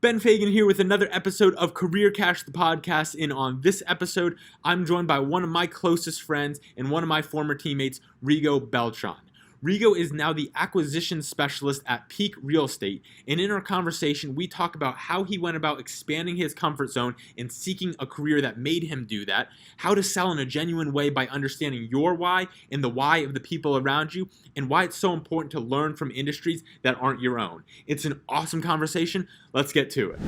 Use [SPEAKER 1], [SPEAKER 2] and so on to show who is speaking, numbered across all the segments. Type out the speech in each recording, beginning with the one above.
[SPEAKER 1] Ben Fagan here with another episode of Career Cash, the podcast. And on this episode, I'm joined by one of my closest friends and one of my former teammates, Rigo Beltran. Rigo is now the acquisition specialist at Peak Real Estate, and in our conversation, we talk about how he went about expanding his comfort zone and seeking a career that made him do that, how to sell in a genuine way by understanding your why and the why of the people around you, and why it's so important to learn from industries that aren't your own. It's an awesome conversation. Let's get to it.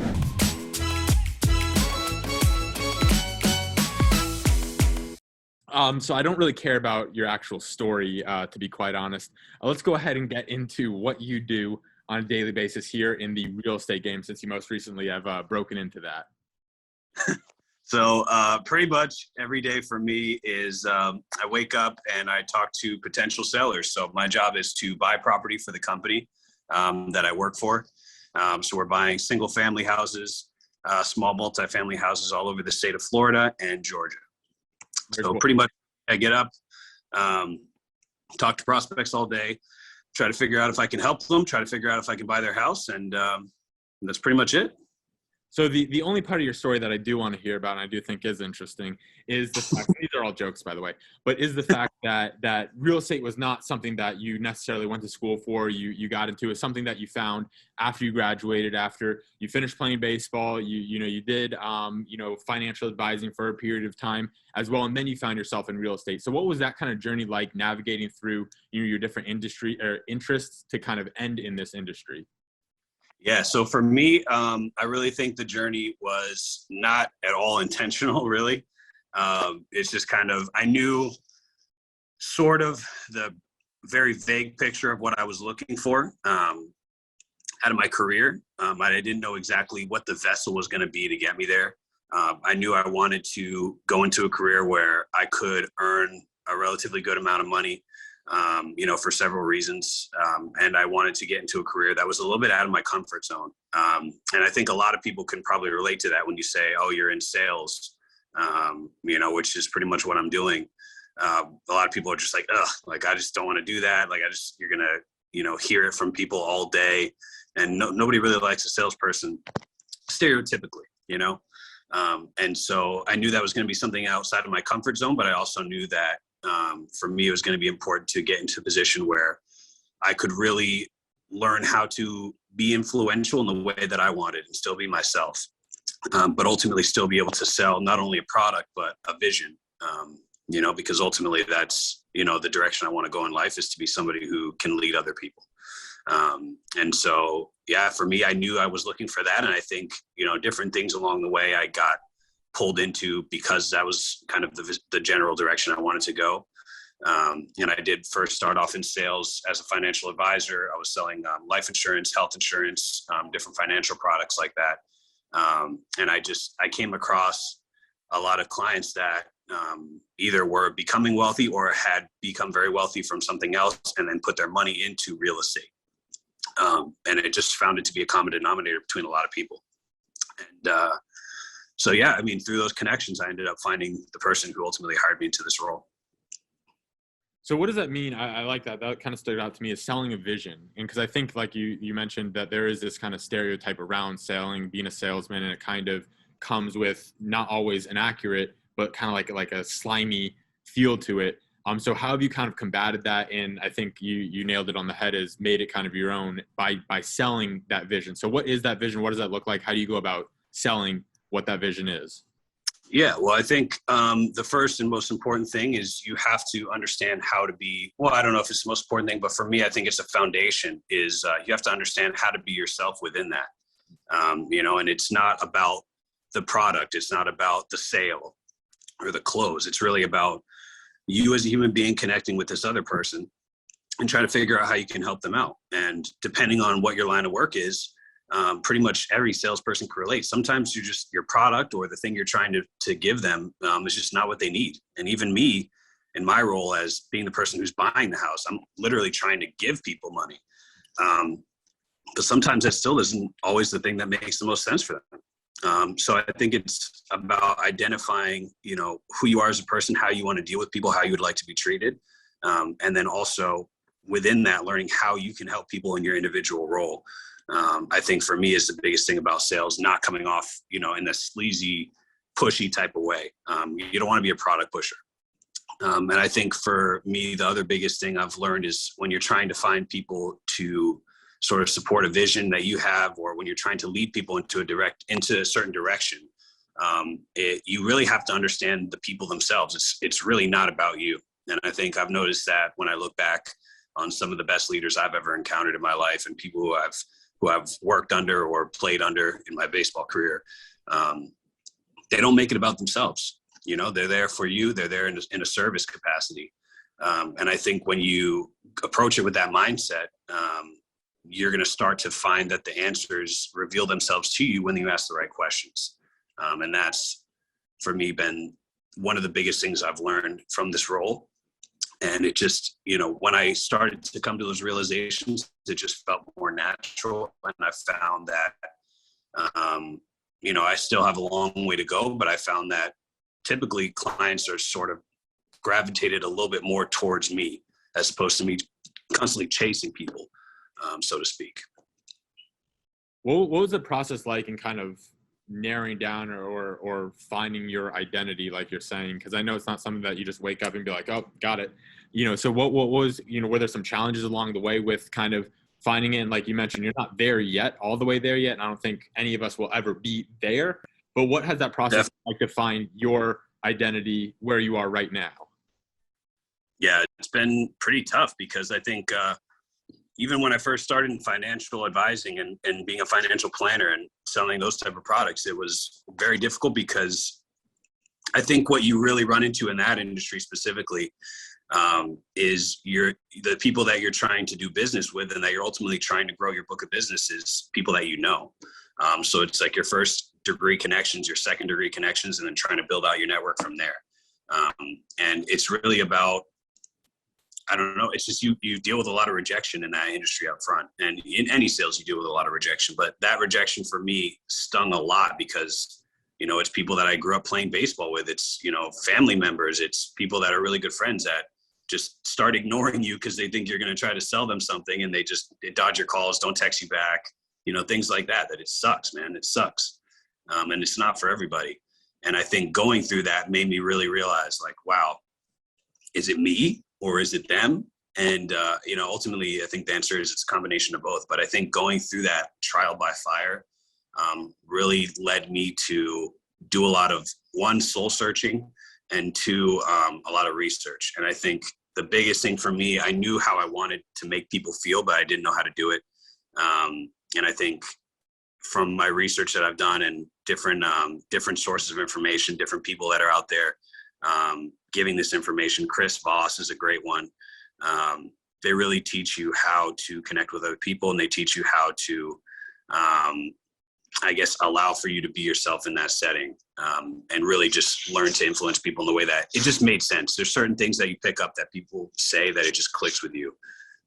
[SPEAKER 1] So I don't really care about your actual story, to be quite honest. Let's go ahead and get into what you do on a daily basis here in the real estate game, since you most recently have broken into that.
[SPEAKER 2] So pretty much every day for me is I wake up and I talk to potential sellers. So my job is to buy property for the company that I work for. So we're buying single family houses, small multifamily houses all over the state of Florida and Georgia. So pretty much I get up, talk to prospects all day, try to figure out if I can help them, try to figure out if I can buy their house. And that's pretty much it.
[SPEAKER 1] So the only part of your story that I do want to hear about, and I do think is interesting, is the fact, these are all jokes, by the way, but is the fact that real estate was not something that you necessarily went to school for, you got into. It's something that you found after you graduated, after you finished playing baseball, you did financial advising for a period of time as well, and then you found yourself in real estate. So what was that kind of journey like, navigating through your different industry or interests to kind of end in this industry?
[SPEAKER 2] Yeah, so for me, I really think the journey was not at all intentional, really. It's just kind of, I knew sort of the very vague picture of what I was looking for out of my career. I didn't know exactly what the vessel was going to be to get me there. I knew I wanted to go into a career where I could earn a relatively good amount of money, for several reasons. And I wanted to get into a career that was a little bit out of my comfort zone. And I think a lot of people can probably relate to that when you say, oh, you're in sales, which is pretty much what I'm doing. A lot of people are just like, ugh, like, I just don't want to do that. Like, you're going to, hear it from people all day. And nobody really likes a salesperson stereotypically, and so I knew that was going to be something outside of my comfort zone, but I also knew that for me, it was going to be important to get into a position where I could really learn how to be influential in the way that I wanted and still be myself, but ultimately still be able to sell not only a product, but a vision, because ultimately that's, the direction I want to go in life is to be somebody who can lead other people. And so, yeah, for me, I knew I was looking for that. And I think, different things along the way I got pulled into because that was kind of the general direction I wanted to go. And I did first start off in sales as a financial advisor. I was selling life insurance, health insurance, different financial products like that. And I came across a lot of clients that either were becoming wealthy or had become very wealthy from something else and then put their money into real estate. And I just found it to be a common denominator between a lot of people. And so, yeah, through those connections, I ended up finding the person who ultimately hired me into this role.
[SPEAKER 1] So what does that mean? I like that. That kind of stood out to me, as selling a vision. And because I think, like you mentioned, that there is this kind of stereotype around selling, being a salesman, and it kind of comes with not always an accurate, but kind of like a slimy feel to it. So how have you kind of combated that? And I think you nailed it on the head, is made it kind of your own by selling that vision. So what is that vision? What does that look like? How do you go about selling what that vision is?
[SPEAKER 2] Yeah, well, I think the first and most important thing is you have to understand how to be, well, I don't know if it's the most important thing, but for me, I think it's a foundation, is you have to understand how to be yourself within that. And it's not about the product. It's not about the sale or the close. It's really about you as a human being connecting with this other person and trying to figure out how you can help them out. And depending on what your line of work is, pretty much every salesperson can relate. Sometimes your product or the thing you're trying to give them is just not what they need. And even me, in my role as being the person who's buying the house, I'm literally trying to give people money. But sometimes that still isn't always the thing that makes the most sense for them. So I think it's about identifying, who you are as a person, how you want to deal with people, how you would like to be treated. And then also within that, learning how you can help people in your individual role. I think for me is the biggest thing about sales, not coming off, in a sleazy, pushy type of way. You don't want to be a product pusher. And I think for me, the other biggest thing I've learned is when you're trying to find people to sort of support a vision that you have, or when you're trying to lead people into a certain direction, you really have to understand the people themselves. It's really not about you. And I think I've noticed that when I look back on some of the best leaders I've ever encountered in my life, and people who I've worked under or played under in my baseball career, they don't make it about themselves. They're there for you. They're there in a service capacity. And I think when you approach it with that mindset, you're going to start to find that the answers reveal themselves to you when you ask the right questions. And that's, for me, been one of the biggest things I've learned from this role. And it just, when I started to come to those realizations, it just felt more natural. And I found that, I still have a long way to go, but I found that typically clients are sort of gravitated a little bit more towards me, as opposed to me constantly chasing people, so to speak.
[SPEAKER 1] What was the process like in kind of narrowing down or finding your identity, like you're saying? Because I know it's not something that you just wake up and be like, oh, got it. So what was, were there some challenges along the way with kind of finding it? And like you mentioned, you're not there yet, all the way there yet. And I don't think any of us will ever be there. But what has that process like to find your identity where you are right now?
[SPEAKER 2] Yeah, it's been pretty tough, because I think even when I first started in financial advising and being a financial planner and selling those type of products, it was very difficult, because I think what you really run into in that industry specifically is the people that you're trying to do business with and that you're ultimately trying to grow your book of business is people that you know. So it's like your first degree connections, your second degree connections, and then trying to build out your network from there. And it's really about, I don't know, it's just you deal with a lot of rejection in that industry up front. And in any sales, you deal with a lot of rejection. But that rejection for me stung a lot, because, it's people that I grew up playing baseball with. It's, family members. It's people that are really good friends that just start ignoring you because they think you're going to try to sell them something, and they dodge your calls, don't text you back, things like that it sucks, man. It sucks. And it's not for everybody. And I think going through that made me really realize, like, wow, is it me or is it them? And, ultimately, I think the answer is it's a combination of both. But I think going through that trial by fire really led me to do a lot of, one, soul searching, and two, a lot of research. And I think the biggest thing for me, I knew how I wanted to make people feel, but I didn't know how to do it. And I think from my research that I've done and different sources of information, different people that are out there giving this information, Chris Voss is a great one. They really teach you how to connect with other people, and they teach you how to, allow for you to be yourself in that setting, and really just learn to influence people in the way that it just made sense. There's certain things that you pick up that people say that it just clicks with you.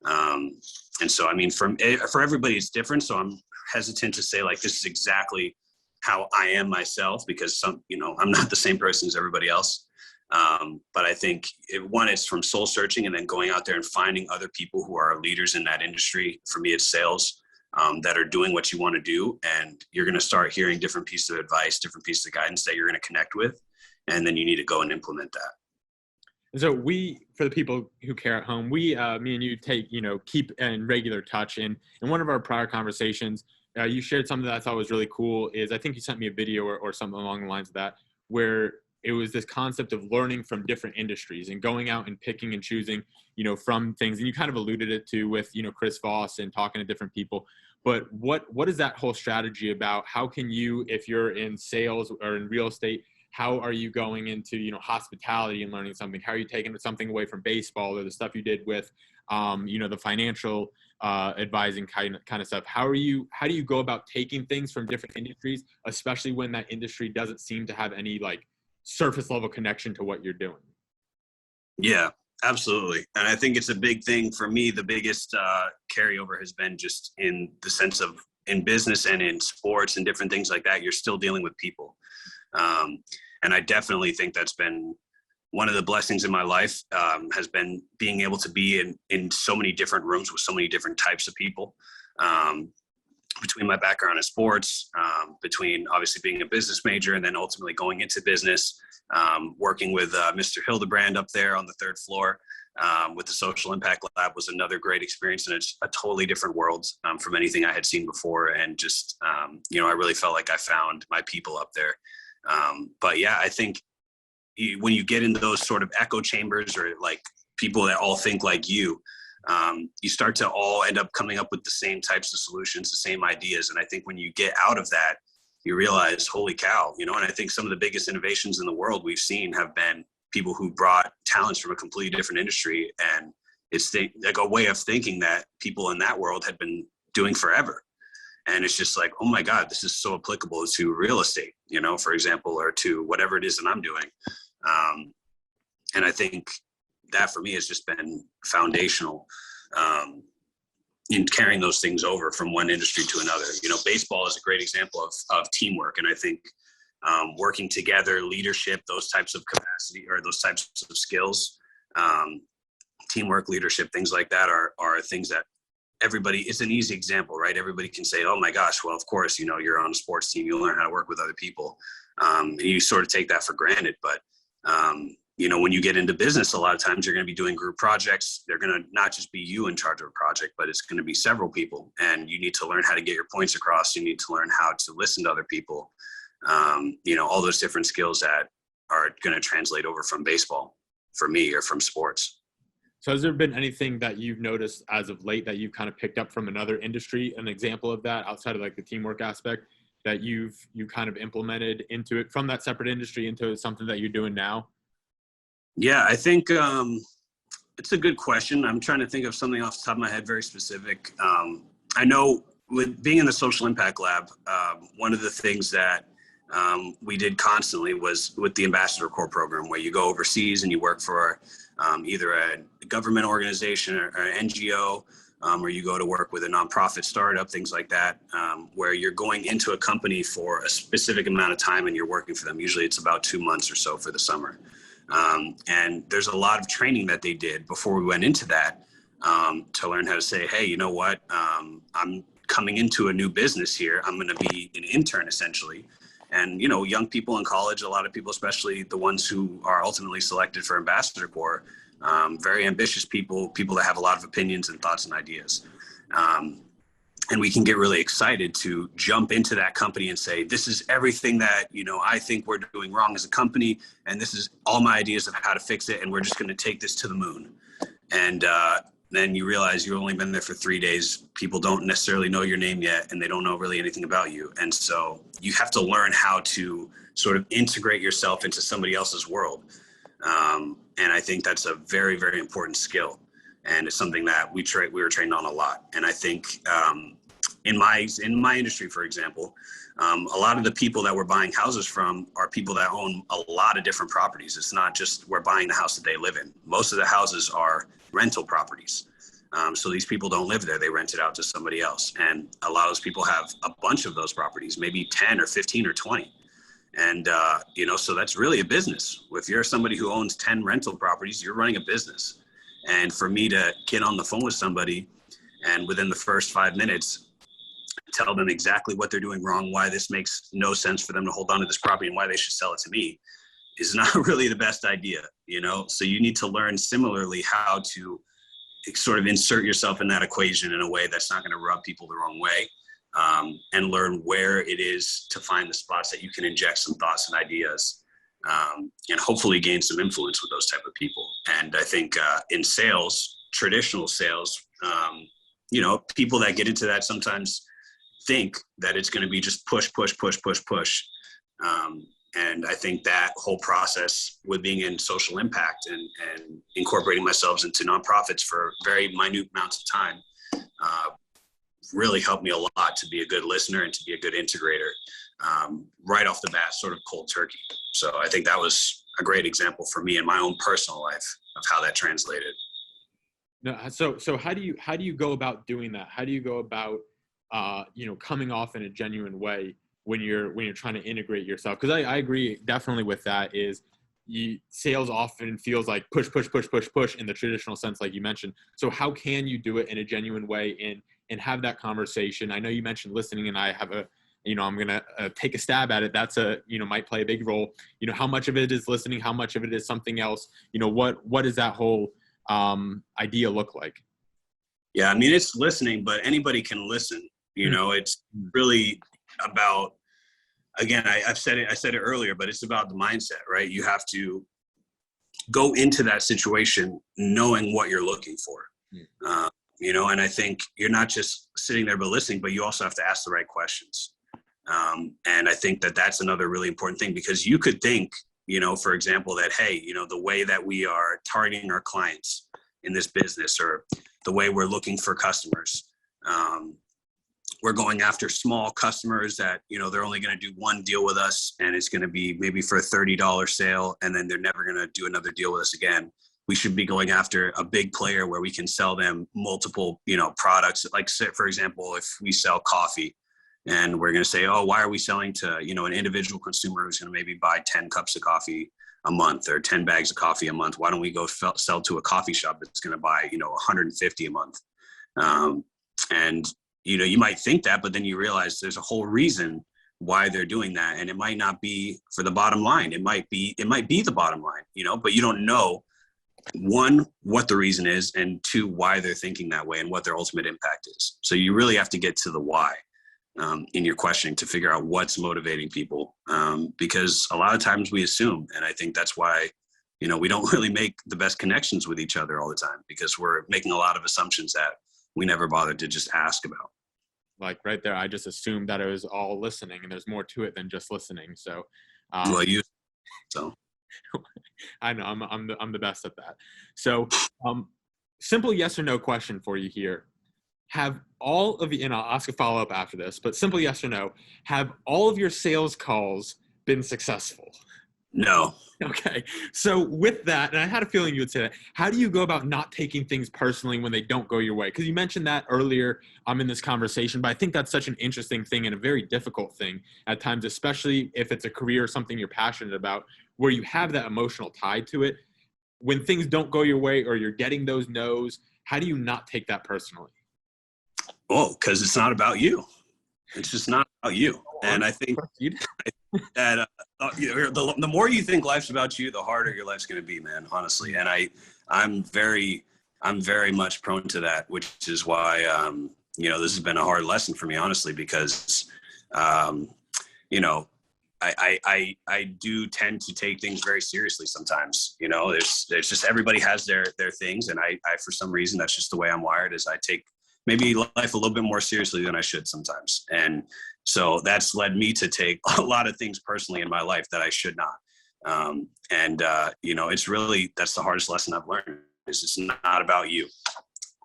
[SPEAKER 2] And so, I mean, for everybody, it's different. So I'm hesitant to say, like, this is exactly how I am myself, because I'm not the same person as everybody else. But I think one is from soul searching, and then going out there and finding other people who are leaders in that industry. For me, it's sales, that are doing what you want to do. And you're going to start hearing different pieces of advice, different pieces of guidance that you're going to connect with. And then you need to go and implement that.
[SPEAKER 1] And so for the people who care at home, me and you keep in regular touch. And in one of our prior conversations, you shared something that I thought was really cool. Is I think you sent me a video or something along the lines of that, where it was this concept of learning from different industries and going out and picking and choosing, from things. And you kind of alluded it to with, Chris Voss and talking to different people. But what is that whole strategy about? How can you, if you're in sales or in real estate, how are you going into, hospitality and learning something? How are you taking something away from baseball or the stuff you did with, the financial advising kind of stuff? How do you go about taking things from different industries, especially when that industry doesn't seem to have any like surface level connection to what you're doing?
[SPEAKER 2] Yeah, absolutely. And I think it's a big thing for me. The biggest carryover has been just in the sense of in business and in sports and different things like that, you're still dealing with people. And I definitely think that's been one of the blessings in my life, has been being able to be in so many different rooms with so many different types of people. between my background in sports, between obviously being a business major and then ultimately going into business, working with Mr. Hildebrand up there on the third floor with the Social Impact Lab was another great experience. And it's a totally different world from anything I had seen before. And just, I really felt like I found my people up there. But yeah, I think when you get into those sort of echo chambers or like people that all think like you start to all end up coming up with the same types of solutions, the same ideas. And I think when you get out of that, you realize, holy cow, and I think some of the biggest innovations in the world we've seen have been people who brought talents from a completely different industry. And it's like a way of thinking that people in that world had been doing forever. And it's just like, oh my God, this is so applicable to real estate, for example, or to whatever it is that I'm doing. And I think that for me has just been foundational in carrying those things over from one industry to another. Baseball is a great example of teamwork. And I think working together, leadership, those types of capacity or those types of skills, teamwork, leadership, things like that are things that everybody, it's an easy example, right? Everybody can say, oh my gosh, well, of course, you're on a sports team, you learn how to work with other people. And you sort of take that for granted. But when you get into business, a lot of times you're going to be doing group projects. They're going to not just be you in charge of a project, but it's going to be several people. And you need to learn how to get your points across. You need to learn how to listen to other people. All those different skills that are going to translate over from baseball for me or from sports.
[SPEAKER 1] So has there been anything that you've noticed as of late that you've kind of picked up from another industry, an example of that outside of like the teamwork aspect that you kind of implemented into it from that separate industry into something that you're doing now?
[SPEAKER 2] Yeah, I think it's a good question. I'm trying to think of something off the top of my head, very specific. I know with being in the Social Impact Lab, one of the things that we did constantly was with the Ambassador Corps program, where you go overseas and you work for either a government organization or an NGO, or you go to work with a nonprofit startup, things like that, where you're going into a company for a specific amount of time and you're working for them. Usually it's about 2 months or so for the summer. And there's a lot of training that they did before we went into that to learn how to say, hey, you know what, I'm coming into a new business here. I'm going to be an intern essentially. And, young people in college, a lot of people, especially the ones who are ultimately selected for Ambassador Corps, very ambitious people that have a lot of opinions and thoughts and ideas. And we can get really excited to jump into that company and say, this is everything that, I think we're doing wrong as a company. And this is all my ideas of how to fix it. And we're just going to take this to the moon. And then you realize you've only been there for 3 days. People don't necessarily know your name yet, and they don't know really anything about you. And so you have to learn how to sort of integrate yourself into somebody else's world. And I think that's a very, very important skill. And it's something that we were trained on a lot. And I think in my industry, for example, a lot of the people that we're buying houses from are people that own a lot of different properties. It's not just we're buying the house that they live in. Most of the houses are rental properties. So these people don't live there. They rent it out to somebody else. And a lot of those people have a bunch of those properties, maybe 10 or 15 or 20. And, so that's really a business. If you're somebody who owns 10 rental properties, you're running a business. And for me to get on the phone with somebody and within the first 5 minutes, tell them exactly what they're doing wrong, why this makes no sense for them to hold on to this property and why they should sell it to me is not really the best idea, So you need to learn similarly how to sort of insert yourself in that equation in a way that's not going to rub people the wrong way, and learn where it is to find the spots that you can inject some thoughts and ideas, and hopefully gain some influence with those type of people. And I think in sales, traditional sales, people that get into that sometimes think that it's going to be just push. And I think that whole process with being in social impact and incorporating myself into nonprofits for very minute amounts of time really helped me a lot to be a good listener and to be a good integrator right off the bat, sort of cold turkey. So I think that was a great example for me in my own personal life of how that translated.
[SPEAKER 1] No, so how do you go about doing that? How do you go about coming off in a genuine way when you're trying to integrate yourself? Because I agree definitely with that. Is sales often feels like push in the traditional sense, like you mentioned. So how can you do it in a genuine way and have that conversation. I know you mentioned listening, and I have I'm going to take a stab at it. That's might play a big role. How much of it is listening? How much of it is something else? What does that whole idea look like?
[SPEAKER 2] Yeah, I mean, it's listening, but anybody can listen. It's really about, again, I said it earlier, but it's about the mindset, right? You have to go into that situation knowing what you're looking for. And I think you're not just sitting there but listening, but you also have to ask the right questions. And I think that that's another really important thing, because you could think, for example, that, hey, the way that we are targeting our clients in this business, or the way we're looking for customers, we're going after small customers that, they're only going to do one deal with us, and it's going to be maybe for a $30 sale, and then they're never going to do another deal with us again. We should be going after a big player where we can sell them multiple, products. Like, for example, if we sell coffee, and we're going to say, oh, why are we selling to, an individual consumer who's going to maybe buy 10 cups of coffee a month or 10 bags of coffee a month? Why don't we go sell to a coffee shop that's going to buy, 150 a month? And you might think that, but then you realize there's a whole reason why they're doing that. And it might not be for the bottom line. It might be the bottom line, but you don't know, one, what the reason is, and two, why they're thinking that way and what their ultimate impact is. So you really have to get to the why in your questioning to figure out what's motivating people. Because a lot of times we assume, and I think that's why, we don't really make the best connections with each other all the time, because we're making a lot of assumptions that we never bothered to just ask about.
[SPEAKER 1] Like right there, I just assumed that it was all listening, and there's more to it than just listening. So, I know I'm the best at that. So, simple yes or no question for you here. Have all of you, and I'll ask a follow up after this, but simple yes or no, have all of your sales calls been successful?
[SPEAKER 2] No.
[SPEAKER 1] Okay. So with that, and I had a feeling you would say that, how do you go about not taking things personally when they don't go your way? Because you mentioned that earlier in this conversation, but I think that's such an interesting thing and a very difficult thing at times, especially if it's a career or something you're passionate about, where you have that emotional tie to it. When things don't go your way or you're getting those no's, how do you not take that personally?
[SPEAKER 2] Oh, because it's not about you. It's just not about you. And I think that the more you think life's about you, the harder your life's going to be, man, honestly. And I'm very much prone to that, which is why, this has been a hard lesson for me, honestly, because, I do tend to take things very seriously sometimes. There's just, everybody has their things. And I, for some reason, that's just the way I'm wired, is I take maybe life a little bit more seriously than I should sometimes. And so that's led me to take a lot of things personally in my life that I should not. It's really, that's the hardest lesson I've learned, is it's not about you.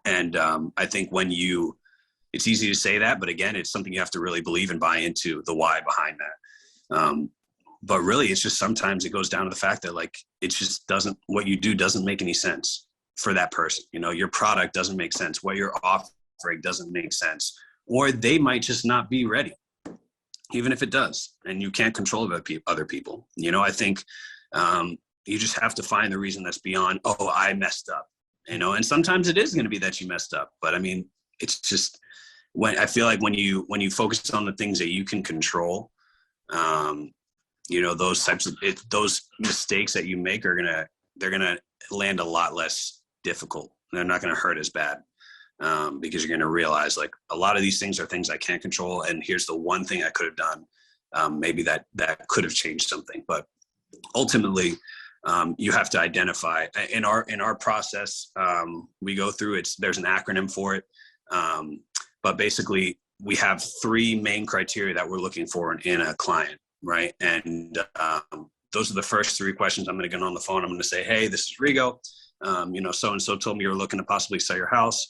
[SPEAKER 2] And I think it's easy to say that, but again, it's something you have to really believe and buy into, the why behind that. But really, it's just, sometimes it goes down to the fact that, like, it just doesn't, what you do doesn't make any sense for that person. Your product doesn't make sense. What you're offering doesn't make sense, or they might just not be ready, even if it does, and you can't control other people. I think you just have to find the reason that's beyond, oh, I messed up, and sometimes it is going to be that you messed up. But I mean, it's just, when I feel like when you focus on the things that you can control, those types of those mistakes that you make they're gonna land a lot less difficult. They're not going to hurt as bad. Because you're going to realize, like, a lot of these things are things I can't control, and here's the one thing I could have done. Maybe that could have changed something, but ultimately, you have to identify in our process. We go through there's an acronym for it, but basically we have three main criteria that we're looking for in a client, right? And those are the first three questions. I'm going to get on the phone. I'm going to say, hey, this is Rigo. So and so told me you're looking to possibly sell your house.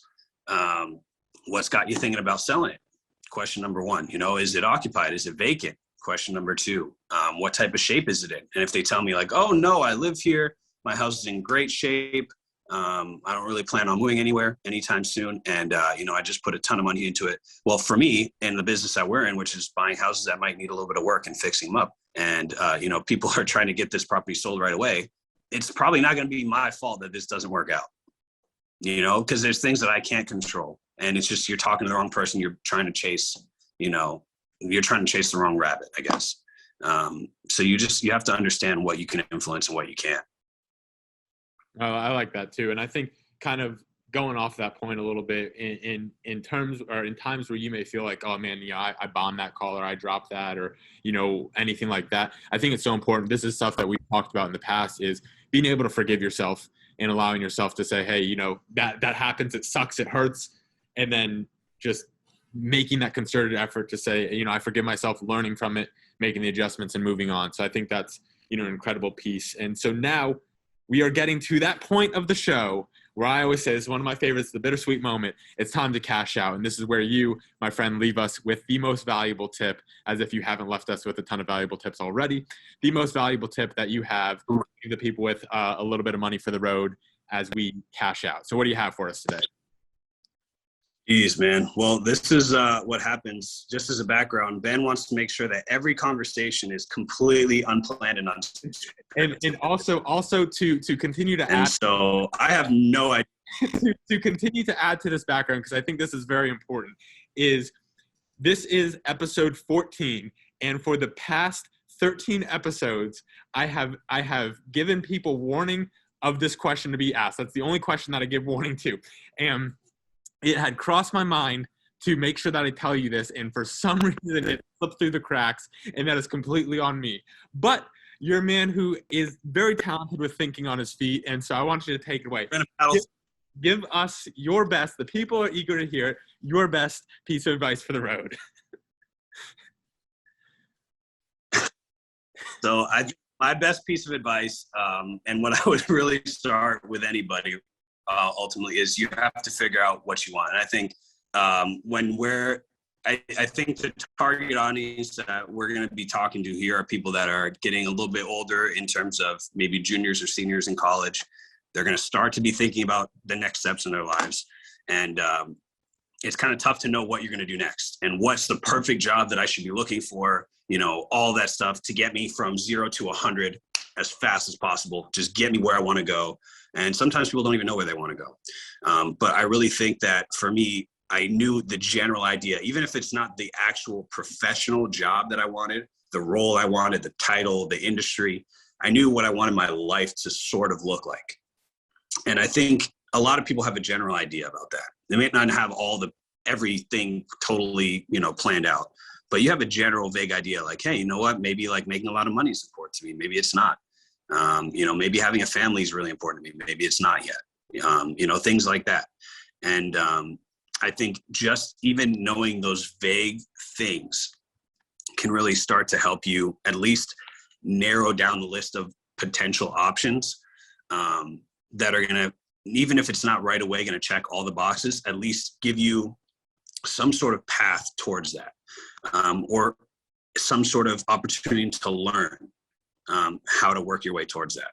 [SPEAKER 2] What's got you thinking about selling it? Question number one, is it occupied? Is it vacant? Question number two, what type of shape is it in? And if they tell me, like, oh no, I live here, my house is in great shape. I don't really plan on moving anywhere anytime soon. And, I just put a ton of money into it. Well, for me, in the business that we're in, which is buying houses that might need a little bit of work and fixing them up. And, people are trying to get this property sold right away. It's probably not going to be my fault that this doesn't work out. Because there's things that I can't control. And it's just, you're talking to the wrong person. You're trying to chase, you're trying to chase the wrong rabbit, I guess. So you have to understand what you can influence and what you can't.
[SPEAKER 1] Oh, I like that too. And I think kind of going off that point a little bit in terms or in times where you may feel like, oh man, I bombed that call or I dropped that or, anything like that. I think it's so important. This is stuff that we've talked about in the past, is being able to forgive yourself and allowing yourself to say, hey, that happens. It sucks. It hurts. And then just making that concerted effort to say, I forgive myself, learning from it, making the adjustments and moving on. So I think that's, an incredible piece. And so now we are getting to that point of the show where I always say, this is one of my favorites, the bittersweet moment. It's time to cash out. And this is where you, my friend, leave us with the most valuable tip, as if you haven't left us with a ton of valuable tips already. The most valuable tip that you have to leave the people with a little bit of money for the road as we cash out. So what do you have for us today?
[SPEAKER 2] Jeez, man. Well, this is what happens. Just as a background, Ben wants to make sure that every conversation is completely unplanned and unscripted.
[SPEAKER 1] And also to continue to add.
[SPEAKER 2] And so I have no idea.
[SPEAKER 1] to continue to add to this background, because I think this is very important, this is episode 14. And for the past 13 episodes, I have given people warning of this question to be asked. That's the only question that I give warning to. And it had crossed my mind to make sure that I tell you this, and for some reason it slipped through the cracks, and that is completely on me. But you're a man who is very talented with thinking on his feet, and so I want you to take it away. Give us your best. The people are eager to hear it. Your best piece of advice for the road.
[SPEAKER 2] So my best piece of advice, and what I would really start with anybody ultimately, is you have to figure out what you want. And I think I think the target audience that we're going to be talking to here are people that are getting a little bit older in terms of maybe juniors or seniors in college. They're going to start to be thinking about the next steps in their lives. And it's kind of tough to know what you're going to do next and what's the perfect job that I should be looking for, all that stuff to get me from 0 to 100 as fast as possible. Just get me where I want to go. And sometimes people don't even know where they want to go. But I really think that for me, I knew the general idea, even if it's not the actual professional job that I wanted, the role I wanted, the title, the industry, I knew what I wanted my life to sort of look like. And I think a lot of people have a general idea about that. They may not have everything totally, planned out, but you have a general vague idea like, hey, you know what? Maybe like making a lot of money is important to me. Maybe it's not. Maybe having a family is really important to me. Maybe it's not yet. Things like that. And I think just even knowing those vague things can really start to help you at least narrow down the list of potential options that are going to, even if it's not right away going to check all the boxes, at least give you some sort of path towards that, or some sort of opportunity to learn how to work your way towards that.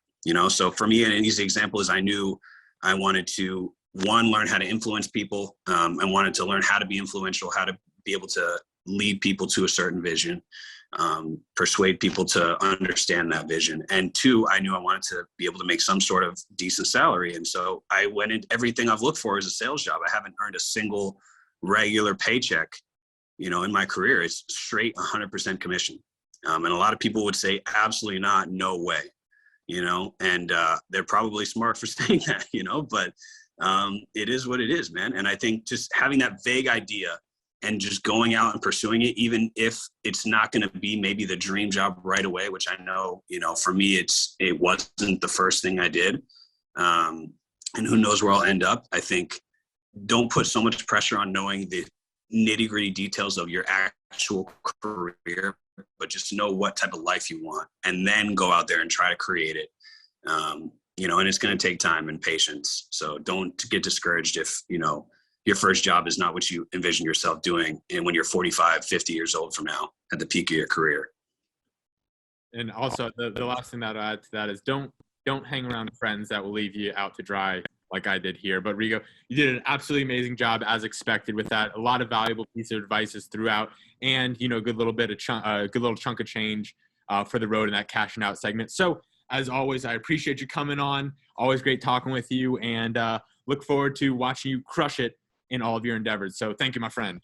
[SPEAKER 2] So for me, an easy example is I knew I wanted to, learn how to influence people. I wanted to learn how to be influential, how to be able to lead people to a certain vision, persuade people to understand that vision. And 2, I knew I wanted to be able to make some sort of decent salary. And so I went into everything I've looked for as a sales job. I haven't earned a single regular paycheck, in my career. It's straight 100% commission. And a lot of people would say, absolutely not, no way, and they're probably smart for saying that, but it is what it is, man. And I think just having that vague idea and just going out and pursuing it, even if it's not going to be maybe the dream job right away, which I know, for me, it wasn't the first thing I did. And who knows where I'll end up. I think don't put so much pressure on knowing the nitty gritty details of your actual career, but just know what type of life you want and then go out there and try to create it. And it's going to take time and patience. So don't get discouraged if, your first job is not what you envision yourself doing. And when you're 45, 50 years old from now at the peak of your career.
[SPEAKER 1] And also the last thing that I'll add to that is don't hang around friends that will leave you out to dry like I did here. But Rigo, you did an absolutely amazing job as expected with that. A lot of valuable pieces of advices throughout, and good little chunk of change for the road in that cashing out segment. So as always, I appreciate you coming on. Always great talking with you, and look forward to watching you crush it in all of your endeavors. So thank you, my friend.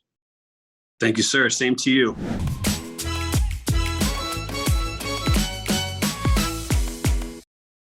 [SPEAKER 2] Thank you, sir. Same to you.